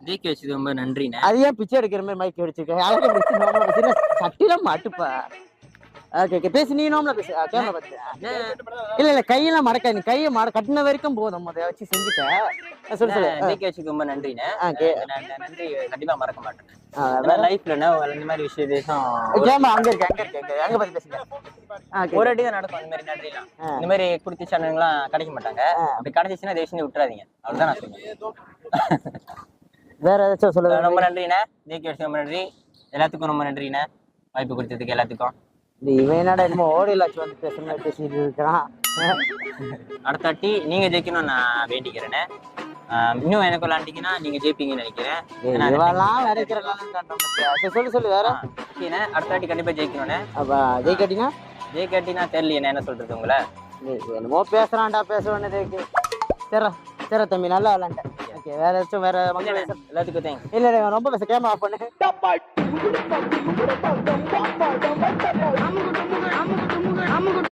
ஜெயிக்க வச்சது ரொம்ப நன்றிண்ணே. அது ஏன் பிச்சை எடுக்கிற மாதிரி மைக் அடிச்சிருக்க? சட்டில மாட்டுப்பா. ஓகே பேசு, நீ நோம்ல பேசு. கேமரா பார்த்து. இல்ல கையெல்லாம் மடக்க, நீ கையை கட்டின வரைக்கும் போதும், அதை வச்சு செஞ்சுட்டேன். சொல்லு. ஜெயிக்க வச்சதுக்கு ரொம்ப நன்றிண்ணே. நன்றி கண்டிப்பா மறக்க மாட்டேன். லைஃப்ல இந்த மாதிரி விஷயம் அங்க இருக்கு அங்க பார்த்து பேசுங்க. ஒரு அடி தான் நடக்கும். இந்த மாதிரி நன்றிலாம் இந்த மாதிரி குடுத்தி சேனல்கள்லாம் கிடைக்க மாட்டாங்க. அப்படி கிடைச்சிச்சுன்னா தேசியம் விட்டுறாதீங்க. அவ்வளவுதான் நான் சொல்லுவேன். வேற ஏதாச்சும் சொல்லுங்க. ரொம்ப நன்றிண்ணே. ஜெயிக்க வச்சது ரொம்ப நன்றி. எல்லாத்துக்கும் ரொம்ப நன்றிண்ணே, வாய்ப்பு கொடுத்ததுக்கு எல்லாத்துக்கும். இவன் என்னடா என்னமோ ஓடிலாச்சு வந்து பேசுற மாதிரி பேசிட்டு இருக்கான். அடுத்த வாட்டி நீங்க ஜெயிக்கணும் நான் வேண்டிக்கிறேன்னு. இன்னும் எனக்கு விளாண்டிங்கன்னா நீங்க ஜெயிப்பீங்கன்னு நினைக்கிறேன். சொல்லு வேற. அடுத்த வாட்டி கண்டிப்பா ஜெயிக்கணும்னு. ஜெயிக்காட்டினா தெரியல என்ன சொல்றது உங்களை. என்னமோ பேசுறான்டா பேசுவேன்னு. சரி தம்பி, நல்லா விளாண்டேன். வேற ஏதாச்சும் வேற எல்லாத்துக்கும் தேங்க்ஸ். இல்ல ரொம்ப பேச கேமரா ஆஃப் பண்ணு.